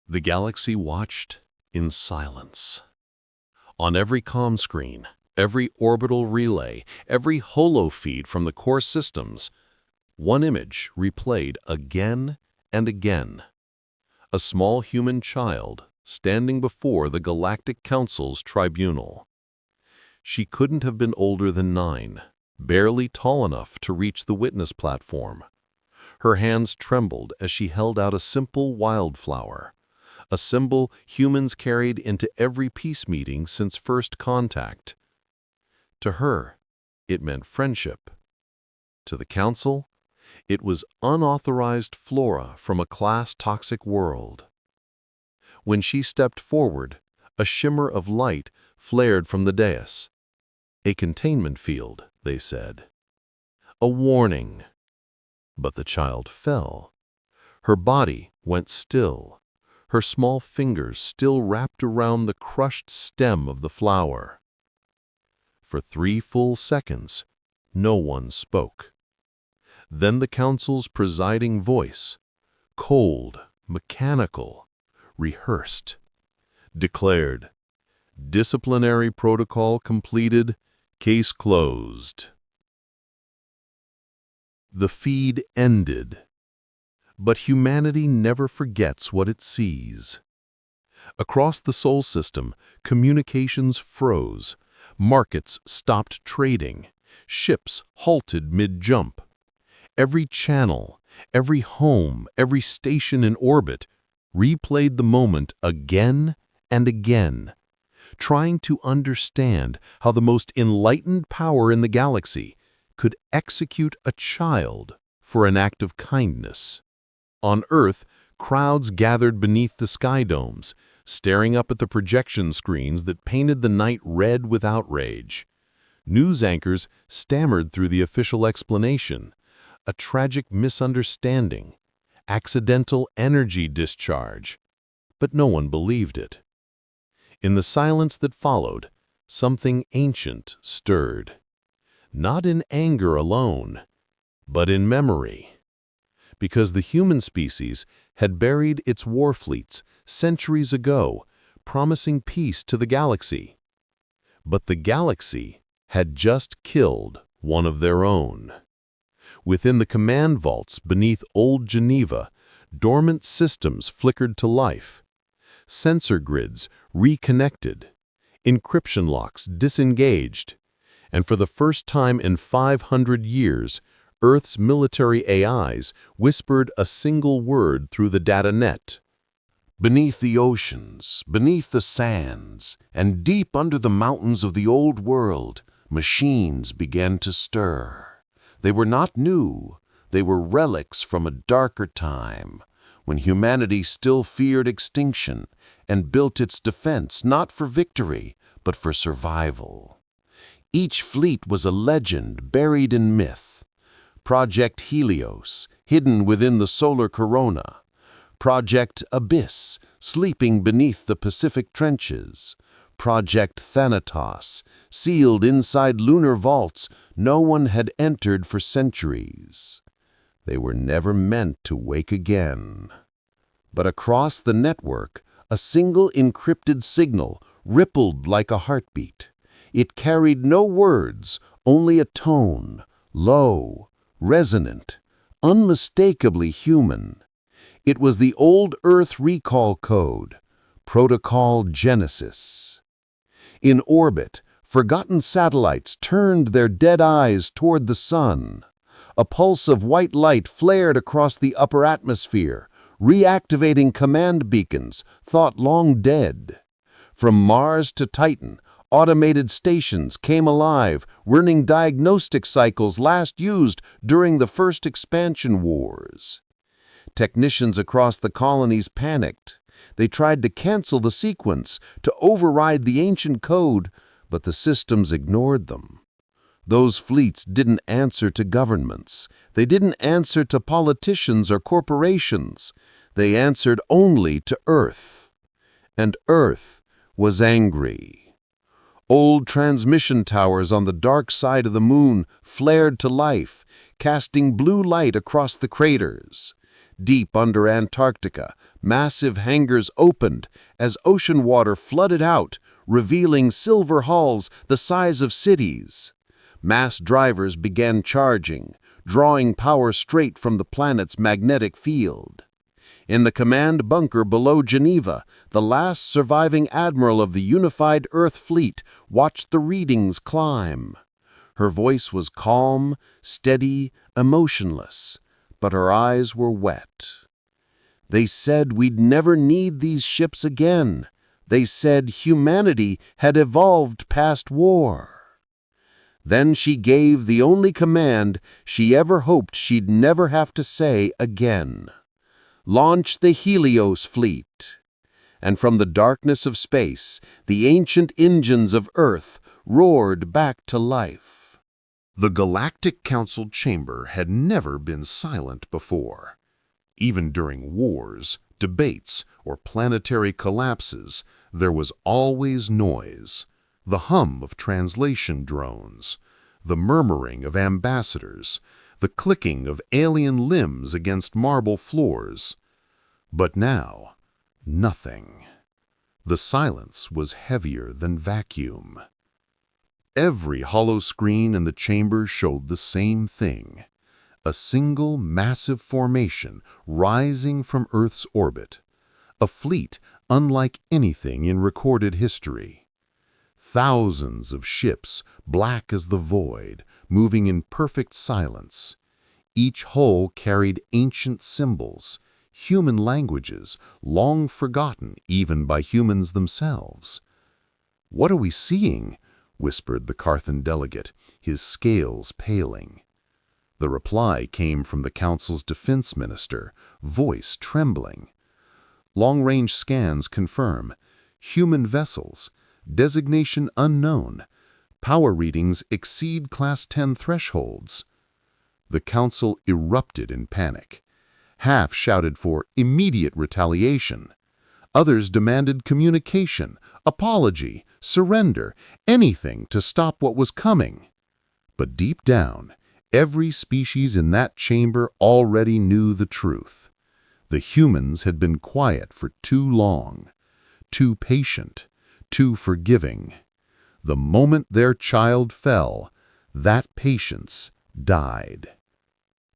The galaxy watched in silence. On every comm screen, every orbital relay, every holo feed from the core systems, one image replayed again and again. A small human child standing before the Galactic Council's tribunal. She couldn't have been older than 9, barely tall enough to reach the witness platform. Her hands trembled as she held out a simple wildflower, a symbol humans carried into every peace meeting since first contact. To her, it meant friendship. To the Council, it was unauthorized flora from a class-toxic world. When she stepped forward, a shimmer of light flared from the dais. A containment field, they said. A warning. But the child fell. Her body went still, her small fingers still wrapped around the crushed stem of the flower. For 3 full seconds, no one spoke. Then the Council's presiding voice, cold, mechanical, rehearsed, declared, "Disciplinary protocol completed, case closed." The feed ended. But humanity never forgets what it sees. Across the Sol system, communications froze, markets stopped trading, ships halted mid-jump. Every channel, every home, every station in orbit replayed the moment again and again, trying to understand how the most enlightened power in the galaxy could execute a child for an act of kindness. On Earth, crowds gathered beneath the sky domes, staring up at the projection screens that painted the night red with outrage. News anchors stammered through the official explanation, a tragic misunderstanding, accidental energy discharge, but no one believed it. In the silence that followed, something ancient stirred. Not in anger alone, but in memory. Because the human species had buried its war fleets centuries ago, promising peace to the galaxy. But the galaxy had just killed one of their own. Within the command vaults beneath Old Geneva, dormant systems flickered to life. Sensor grids reconnected, encryption locks disengaged, and for the first time in 500 years, Earth's military AIs whispered a single word through the data net. Beneath the oceans, beneath the sands, and deep under the mountains of the old world, machines began to stir. They were not new, they were relics from a darker time, when humanity still feared extinction and built its defense not for victory, but for survival. Each fleet was a legend buried in myth. Project Helios, hidden within the solar corona. Project Abyss, sleeping beneath the Pacific trenches. Project Thanatos, sealed inside lunar vaults no one had entered for centuries. They were never meant to wake again. But across the network, a single encrypted signal rippled like a heartbeat. It carried no words, only a tone, low, resonant, unmistakably human. It was the old Earth recall code, Protocol Genesis. In orbit, forgotten satellites turned their dead eyes toward the sun. A pulse of white light flared across the upper atmosphere, reactivating command beacons thought long dead. From Mars to Titan, automated stations came alive, running diagnostic cycles last used during the first expansion wars. Technicians across the colonies panicked. They tried to cancel the sequence, to override the ancient code, but the systems ignored them. Those fleets didn't answer to governments. They didn't answer to politicians or corporations. They answered only to Earth. And Earth was angry. Old transmission towers on the dark side of the moon flared to life, casting blue light across the craters. Deep under Antarctica, massive hangars opened as ocean water flooded out, revealing silver hulls the size of cities. Mass drivers began charging, drawing power straight from the planet's magnetic field. In the command bunker below Geneva, the last surviving admiral of the unified Earth fleet watched the readings climb. Her voice was calm, steady, emotionless, but her eyes were wet. They said we'd never need these ships again. They said humanity had evolved past war. Then she gave the only command she ever hoped she'd never have to say again. Launch the Helios fleet. And from the darkness of space, the ancient engines of Earth roared back to life. The Galactic Council chamber had never been silent before. Even during wars, debates, or planetary collapses, there was always noise. The hum of translation drones, the murmuring of ambassadors, the clicking of alien limbs against marble floors. But now, nothing. The silence was heavier than vacuum. Every hollow screen in the chamber showed the same thing. A single massive formation rising from Earth's orbit. A fleet unlike anything in recorded history. Thousands of ships, black as the void, moving in perfect silence. Each hull carried ancient symbols, human languages, long forgotten even by humans themselves. "What are we seeing?" whispered the Carthan delegate, his scales paling. The reply came from the Council's defense minister, voice trembling. Long-range scans confirm human vessels, designation unknown, power readings exceed Class 10 thresholds. The Council erupted in panic. Half shouted for immediate retaliation. Others demanded communication, apology, surrender, anything to stop what was coming. But deep down, every species in that chamber already knew the truth. The humans had been quiet for too long, too patient, too forgiving. The moment their child fell, that patience died.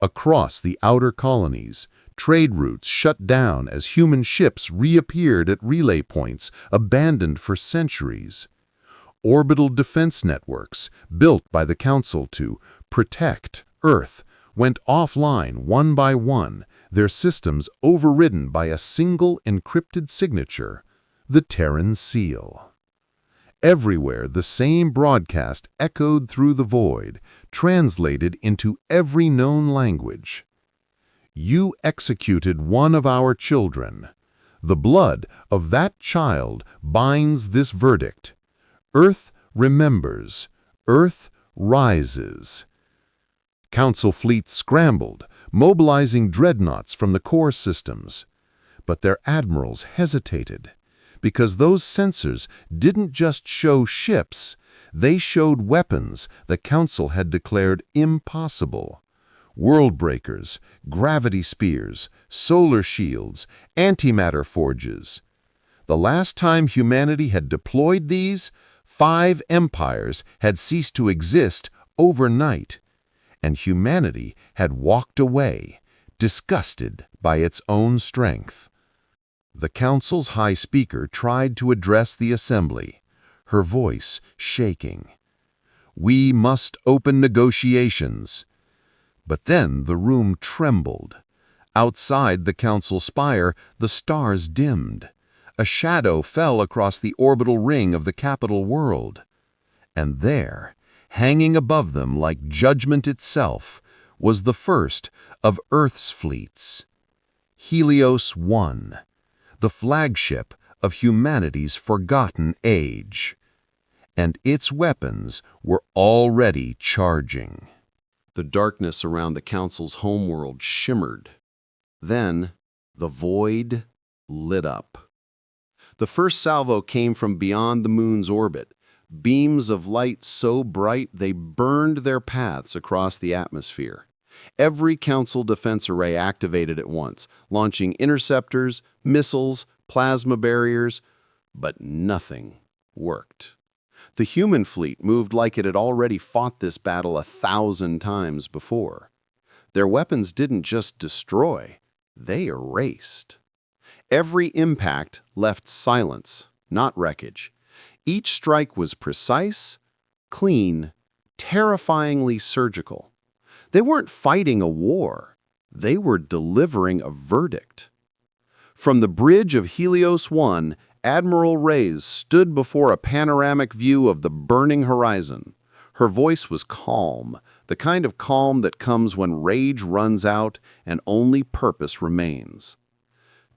Across the outer colonies, trade routes shut down as human ships reappeared at relay points abandoned for centuries. Orbital defense networks, built by the Council to protect Earth, went offline one by one, their systems overridden by a single encrypted signature, the Terran seal. Everywhere the same broadcast echoed through the void, translated into every known language. You executed one of our children. The blood of that child binds this verdict. Earth remembers. Earth rises. Council fleets scrambled, mobilizing dreadnoughts from the core systems. But their admirals hesitated, because those sensors didn't just show ships, they showed weapons the Council had declared impossible. World breakers, gravity spears, solar shields, antimatter forges. The last time humanity had deployed these, 5 empires had ceased to exist overnight, and humanity had walked away, disgusted by its own strength. The Council's High Speaker tried to address the Assembly, her voice shaking. "We must open negotiations." But then the room trembled. Outside the Council spire, the stars dimmed. A shadow fell across the orbital ring of the capital world. And there, hanging above them like judgment itself, was the first of Earth's fleets. Helios I, the flagship of humanity's forgotten age. And its weapons were already charging. The darkness around the Council's homeworld shimmered. Then, the void lit up. The first salvo came from beyond the moon's orbit, beams of light so bright they burned their paths across the atmosphere. Every Council defense array activated at once, launching interceptors, missiles, plasma barriers, but nothing worked. The human fleet moved like it had already fought this battle 1,000 times before. Their weapons didn't just destroy, they erased. Every impact left silence, not wreckage. Each strike was precise, clean, terrifyingly surgical. They weren't fighting a war, they were delivering a verdict. From the bridge of Helios 1, Admiral Reyes stood before a panoramic view of the burning horizon. Her voice was calm, the kind of calm that comes when rage runs out and only purpose remains.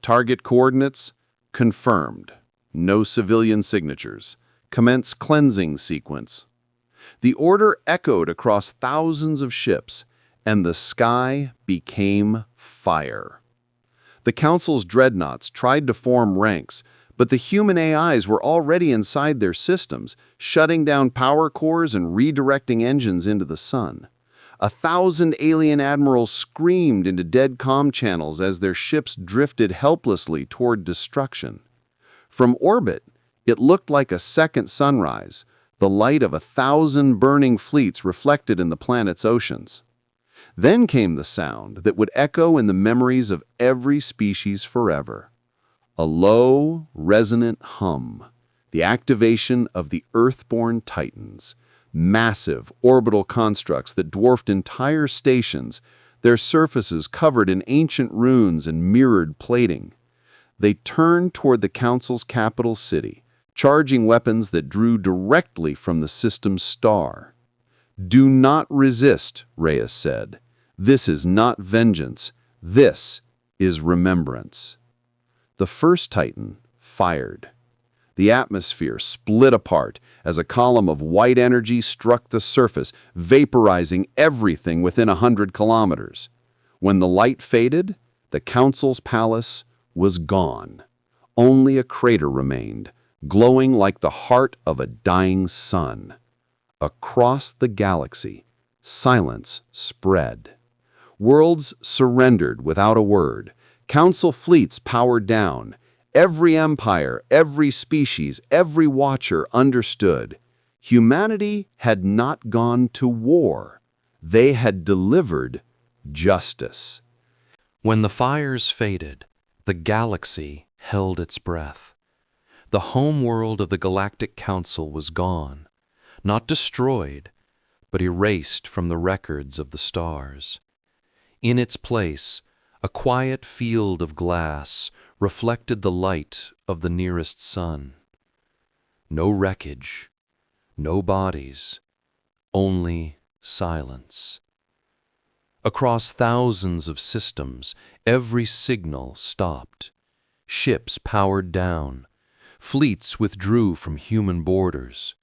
Target coordinates confirmed. No civilian signatures. Commence cleansing sequence. The order echoed across thousands of ships, and the sky became fire. The Council's dreadnoughts tried to form ranks, but the human AIs were already inside their systems, shutting down power cores and redirecting engines into the sun. 1,000 alien admirals screamed into dead comm channels as their ships drifted helplessly toward destruction. From orbit, it looked like a second sunrise, the light of 1,000 burning fleets reflected in the planet's oceans. Then came the sound that would echo in the memories of every species forever. A low, resonant hum, the activation of the Earthborn Titans, massive orbital constructs that dwarfed entire stations, their surfaces covered in ancient runes and mirrored plating. They turned toward the Council's capital city, charging weapons that drew directly from the system's star. "Do not resist," Reyes said. "This is not vengeance. This is remembrance." The first Titan fired. The atmosphere split apart as a column of white energy struck the surface, vaporizing everything within 100 kilometers. When the light faded, the Council's palace was gone. Only a crater remained, glowing like the heart of a dying sun. Across the galaxy, silence spread. Worlds surrendered without a word. Council fleets powered down. Every empire, every species, every watcher understood. Humanity had not gone to war. They had delivered justice. When the fires faded, the galaxy held its breath. The homeworld of the Galactic Council was gone, not destroyed, but erased from the records of the stars. In its place, a quiet field of glass reflected the light of the nearest sun. No wreckage, no bodies, only silence. Across thousands of systems, every signal stopped. Ships powered down. Fleets withdrew from human borders.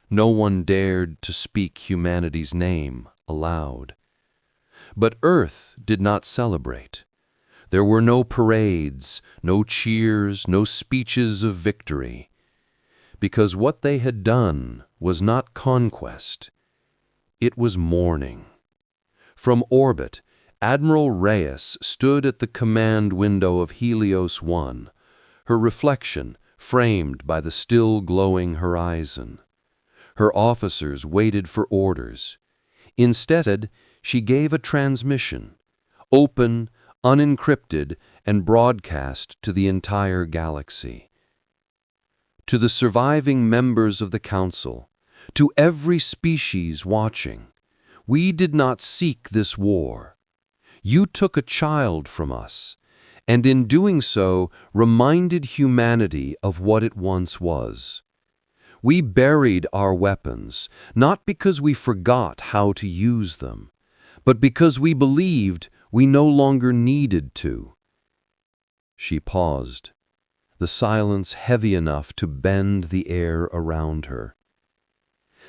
No one dared to speak humanity's name aloud. But Earth did not celebrate. There were no parades, no cheers, no speeches of victory. Because what they had done was not conquest. It was mourning. From orbit, Admiral Reyes stood at the command window of Helios 1, her reflection framed by the still glowing horizon. Her officers waited for orders. Instead, she gave a transmission, open, unencrypted, and broadcast to the entire galaxy. To the surviving members of the Council, to every species watching, we did not seek this war. You took a child from us, and in doing so reminded humanity of what it once was. We buried our weapons, not because we forgot how to use them, but because we believed we no longer needed to. She paused, the silence heavy enough to bend the air around her.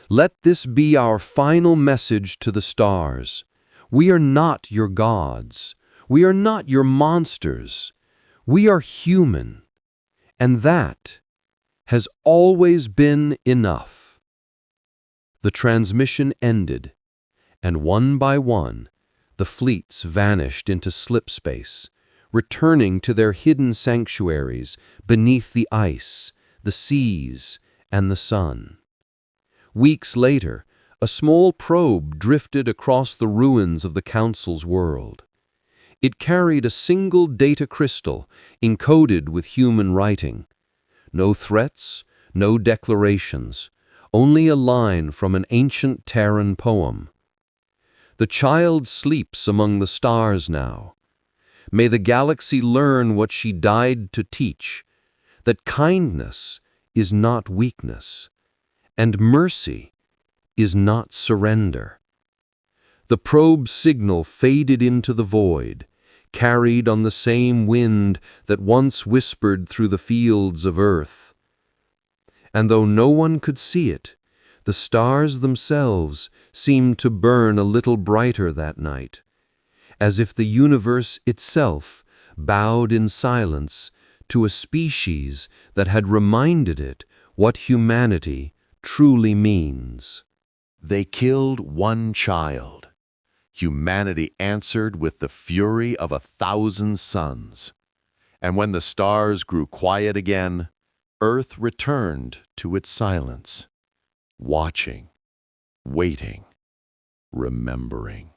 Let this be our final message to the stars. We are not your gods. We are not your monsters. We are human. And that has always been enough. The transmission ended, and one by one, The fleets vanished into slip space, returning to their hidden sanctuaries beneath the ice, the seas, and the sun. Weeks later, a small probe drifted across the ruins of the Council's world. It carried a single data crystal encoded with human writing. No threats, no declarations, only a line from an ancient Terran poem. The child sleeps among the stars now. May the galaxy learn what she died to teach, that kindness is not weakness, and mercy is not surrender. The probe's signal faded into the void, carried on the same wind that once whispered through the fields of Earth. And though no one could see it, the stars themselves seemed to burn a little brighter that night, as if the universe itself bowed in silence to a species that had reminded it what humanity truly means. They killed one child. Humanity answered with the fury of 1,000 suns. And when the stars grew quiet again, Earth returned to its silence, watching, waiting, remembering.